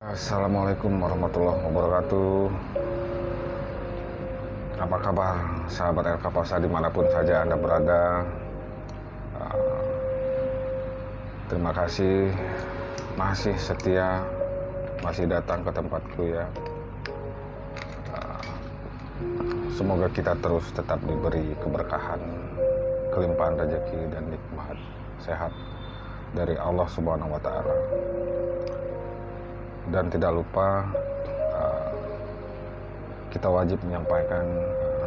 Assalamualaikum warahmatullahi wabarakatuh. Apa kabar sahabat El Kapasa dimanapun saja Anda berada? Terima kasih masih setia, masih datang ke tempatku ya. Semoga kita terus tetap diberi keberkahan, kelimpahan rezeki dan nikmat sehat dari Allah Subhanahu wa Ta'ala. Dan tidak lupa kita wajib menyampaikan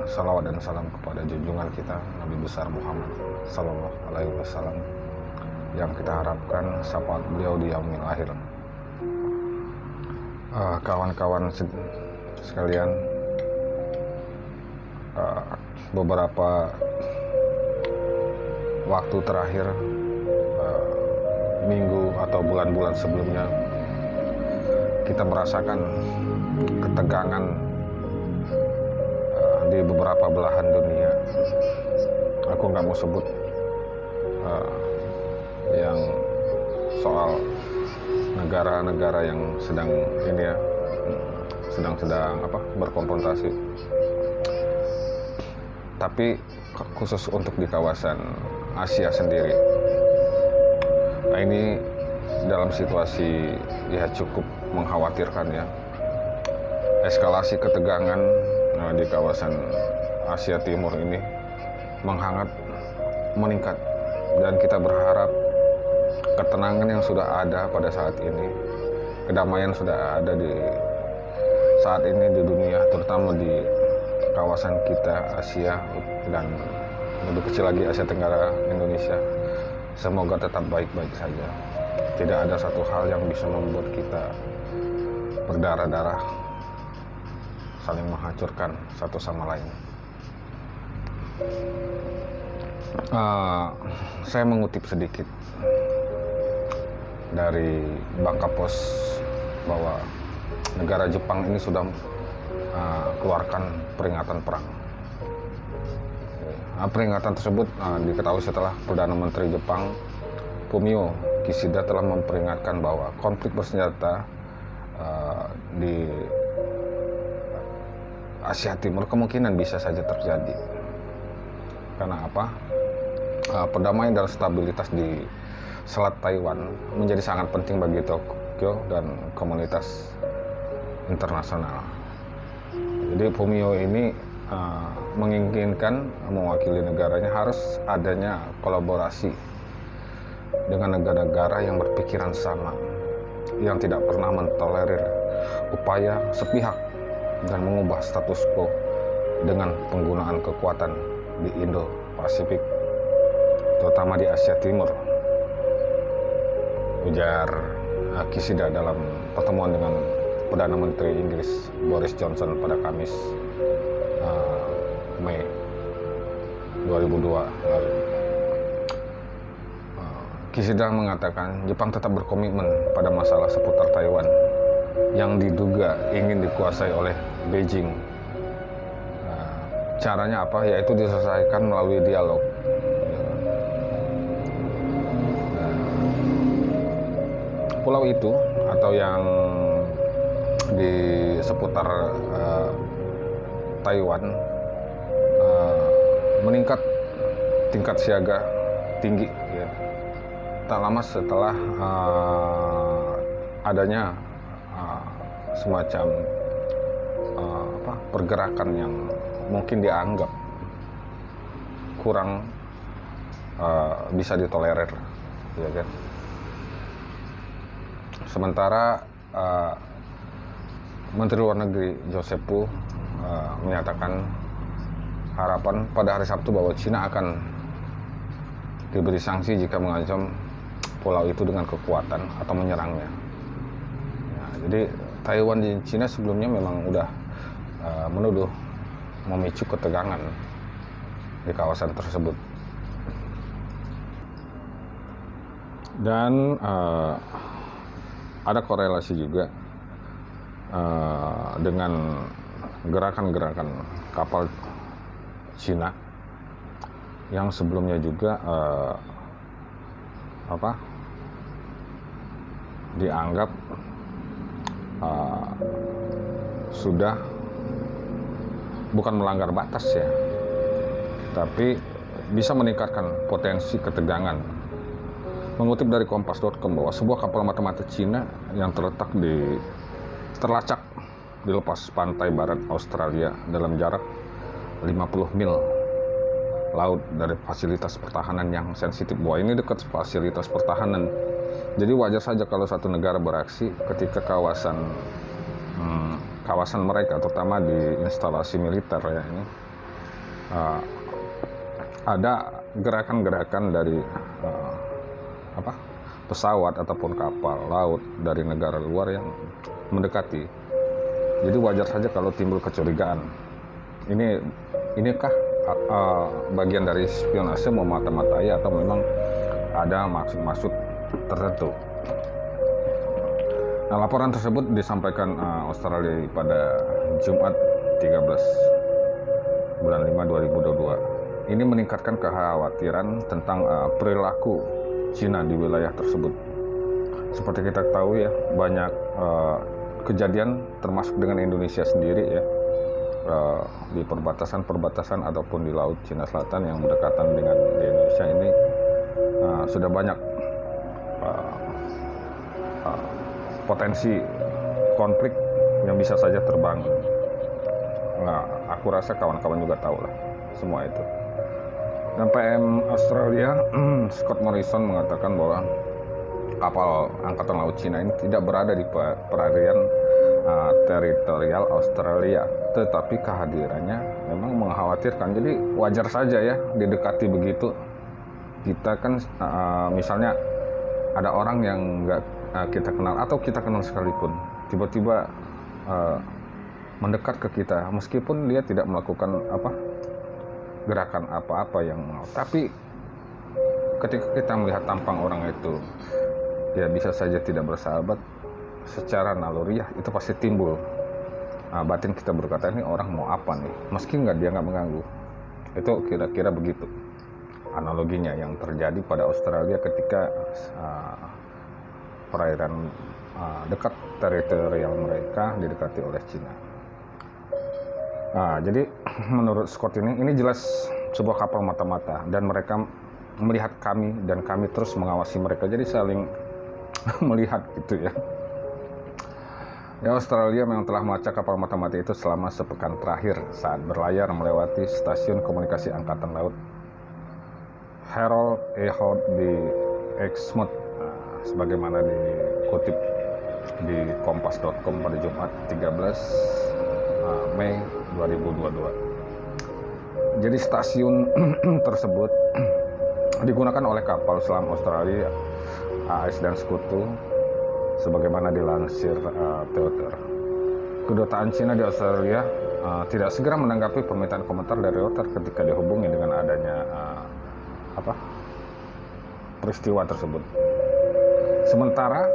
salawat dan salam kepada junjungan kita Nabi besar Muhammad Sallallahu Alaihi Wasallam yang kita harapkan syafaat beliau di yaumil akhir. Kawan-kawan sekalian, beberapa waktu terakhir, minggu atau bulan-bulan sebelumnya, kita merasakan ketegangan di beberapa belahan dunia. Aku nggak mau sebut yang soal negara-negara yang sedang berkonfrontasi. Tapi khusus untuk di kawasan Asia sendiri, nah ini dalam situasi ya cukup mengkhawatirkan ya. Eskalasi ketegangan di kawasan Asia Timur ini meningkat, dan kita berharap ketenangan yang sudah ada pada saat ini, kedamaian sudah ada di saat ini di dunia, terutama di kawasan kita Asia dan lebih kecil lagi Asia Tenggara, Indonesia, semoga tetap baik-baik saja. Tidak ada satu hal yang bisa membuat kita berdarah-darah, saling menghancurkan satu sama lain. Saya mengutip sedikit dari Bangkapos bahwa negara Jepang ini sudah keluarkan peringatan perang. Peringatan tersebut diketahui setelah Perdana Menteri Jepang Fumio Kishida telah memperingatkan bahwa konflik bersenjata di Asia Timur kemungkinan bisa saja terjadi. Karena apa? Perdamaian dan stabilitas di Selat Taiwan menjadi sangat penting bagi Tokyo dan komunitas internasional. Jadi Fumio ini menginginkan mewakili negaranya harus adanya kolaborasi dengan negara-negara yang berpikiran sama, yang tidak pernah mentolerir upaya sepihak dan mengubah status quo dengan penggunaan kekuatan di Indo-Pasifik, terutama di Asia Timur, ujar Kishida dalam pertemuan dengan Perdana Menteri Inggris Boris Johnson pada Kamis Mei 2002 lalu. Kishida mengatakan Jepang tetap berkomitmen pada masalah seputar Taiwan yang diduga ingin dikuasai oleh Beijing. Caranya apa? Yaitu diselesaikan melalui dialog. Pulau itu atau yang di seputar Taiwan meningkat tingkat siaga tinggi ya. Tak lama setelah adanya semacam pergerakan yang mungkin dianggap kurang bisa ditolerir, ya kan? Sementara Menteri Luar Negeri Joseph Wu menyatakan harapan pada hari Sabtu bahwa Cina akan diberi sanksi jika mengancam pulau itu dengan kekuatan atau menyerangnya. Nah, jadi Taiwan di Cina sebelumnya memang udah menuduh memicu ketegangan di kawasan tersebut. Dan ada korelasi juga dengan gerakan-gerakan kapal Cina yang sebelumnya juga dianggap uh, sudah bukan melanggar batas ya, tapi bisa meningkatkan potensi ketegangan. Mengutip dari Kompas.com bahwa sebuah kapal mata-mata Cina yang terlacak di lepas pantai barat Australia dalam jarak 50 mil laut dari fasilitas pertahanan yang sensitif. Wah, ini dekat fasilitas pertahanan. Jadi wajar saja kalau satu negara beraksi ketika kawasan mereka, terutama di instalasi militer ya ini, ada gerakan-gerakan dari pesawat ataupun kapal laut dari negara luar yang mendekati. Jadi wajar saja kalau timbul kecurigaan. Inikah bagian dari spionase memata-matai atau memang ada maksud-maksud tertentu. Nah, laporan tersebut disampaikan Australia pada Jumat 13 bulan 5 2022. Ini meningkatkan kekhawatiran tentang perilaku Cina di wilayah tersebut. Seperti kita tahu ya, banyak kejadian termasuk dengan Indonesia sendiri ya, di perbatasan ataupun di Laut Cina Selatan yang berdekatan dengan di Indonesia ini sudah banyak potensi konflik yang bisa saja terbangun. Nah, aku rasa kawan-kawan juga tahu lah semua itu. Dan PM Australia Scott Morrison mengatakan bahwa kapal Angkatan Laut Cina ini tidak berada di perairan teritorial Australia, tetapi kehadirannya memang mengkhawatirkan. Jadi wajar saja ya didekati begitu. Kita kan misalnya ada orang yang nggak kita kenal atau kita kenal sekalipun, tiba-tiba mendekat ke kita meskipun dia tidak melakukan gerakan apa-apa yang mau, tapi ketika kita melihat tampang orang itu ya bisa saja tidak bersahabat, secara naluriah itu pasti timbul batin kita berkata, ini orang mau apa nih, meski dia nggak mengganggu. Itu kira-kira begitu analoginya yang terjadi pada Australia ketika perairan dekat teritorial mereka didekati oleh Cina. Nah, jadi menurut Scott ini jelas sebuah kapal mata-mata dan mereka melihat kami dan kami terus mengawasi mereka, jadi saling melihat gitu ya. Australia memang telah melacak kapal mata-mata itu selama sepekan terakhir saat berlayar melewati stasiun komunikasi Angkatan Laut Harold E. Holt di Exmouth, sebagaimana dikutip di Kompas.com pada Jumat 13 Mei 2022. Jadi stasiun tersebut digunakan oleh kapal selam Australia AS dan Sekutu, sebagaimana dilansir Reuters. Kedutaan Cina di Australia tidak segera menanggapi permintaan komentar dari Reuters ketika dihubungi dengan adanya peristiwa tersebut. Sementara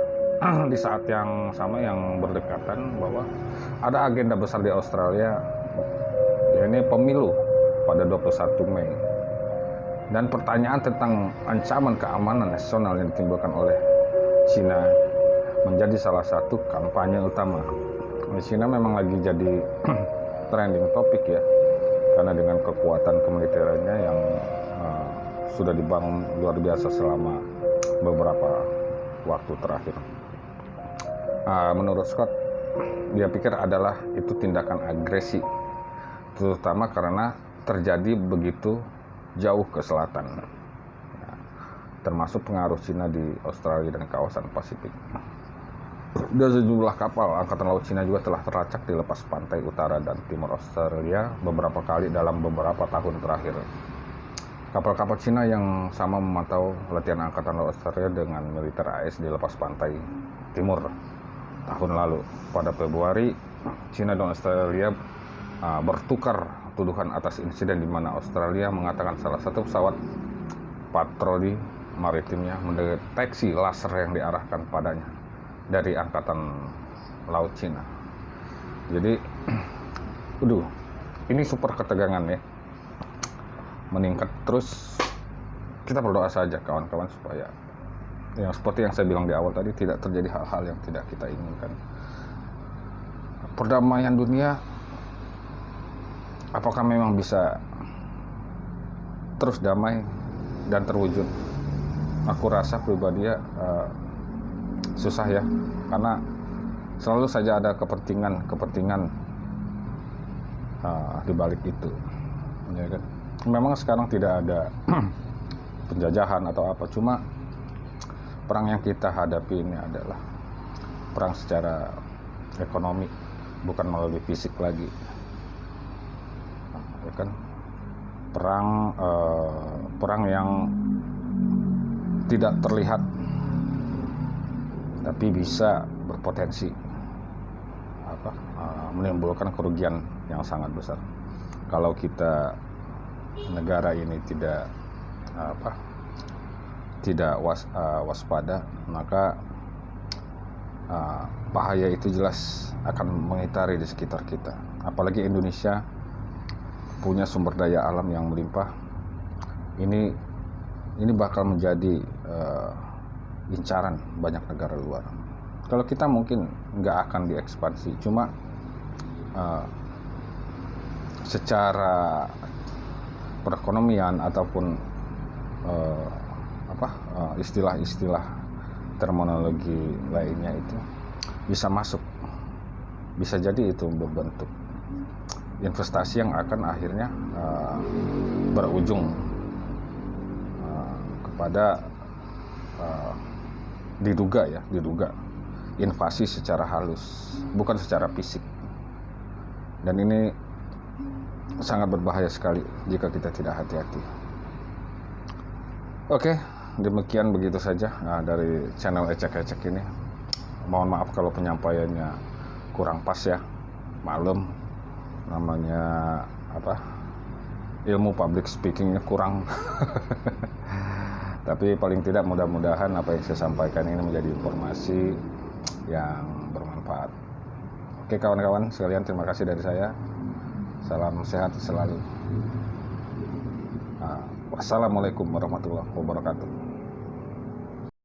di saat yang sama yang berdekatan bahwa ada agenda besar di Australia, yakni pemilu pada 21 Mei. Dan pertanyaan tentang ancaman keamanan nasional yang ditimbulkan oleh Cina menjadi salah satu kampanye utama. Cina memang lagi jadi trending topik ya, karena dengan kekuatan kemiliterannya yang sudah dibangun luar biasa selama beberapa waktu terakhir. Menurut Scott, dia pikir adalah itu tindakan agresi, terutama karena terjadi begitu jauh ke selatan, termasuk pengaruh Cina di Australia dan kawasan Pasifik. Dan sejumlah kapal Angkatan Laut Cina juga telah terlacak di lepas pantai utara dan timur Australia beberapa kali dalam beberapa tahun terakhir. Kapal-kapal Cina yang sama memantau latihan Angkatan Laut Australia dengan militer AS di lepas pantai timur tahun lalu. Pada Februari, Cina dan Australia bertukar tuduhan atas insiden di mana Australia mengatakan salah satu pesawat patroli maritimnya mendeteksi laser yang diarahkan padanya dari Angkatan Laut Cina. Jadi, ini super ketegangan ya, meningkat terus. Kita berdoa saja kawan-kawan supaya yang seperti yang saya bilang di awal tadi tidak terjadi hal-hal yang tidak kita inginkan. perdamaian dunia apakah memang bisa terus damai dan terwujud? Aku rasa pribadi ya susah ya, karena selalu saja ada kepentingan di balik itu, ya kan? Memang sekarang tidak ada penjajahan atau apa, cuma perang yang kita hadapi ini adalah perang secara ekonomi, bukan melalui fisik lagi, ya kan? Perang yang tidak terlihat tapi bisa berpotensi menimbulkan kerugian yang sangat besar. Kalau kita negara ini tidak waspada, maka bahaya itu jelas akan mengitari di sekitar kita. Apalagi Indonesia punya sumber daya alam yang melimpah. Ini bakal menjadi incaran banyak negara luar. Kalau kita mungkin nggak akan diekspansi, cuma secara perekonomian ataupun istilah-istilah terminologi lainnya itu bisa masuk, bisa jadi itu berbentuk investasi yang akan akhirnya berujung kepada diduga invasi secara halus, bukan secara fisik. Dan ini sangat berbahaya sekali jika kita tidak hati-hati. Oke, demikian begitu saja dari channel Ecek-Ecek ini. Mohon maaf kalau penyampaiannya kurang pas ya, maklum, namanya ilmu public speakingnya kurang. Tapi paling tidak mudah-mudahan apa yang saya sampaikan ini menjadi informasi yang bermanfaat. Oke kawan-kawan sekalian, terima kasih dari saya. Salam sehat selalu. Wassalamualaikum warahmatullahi wabarakatuh.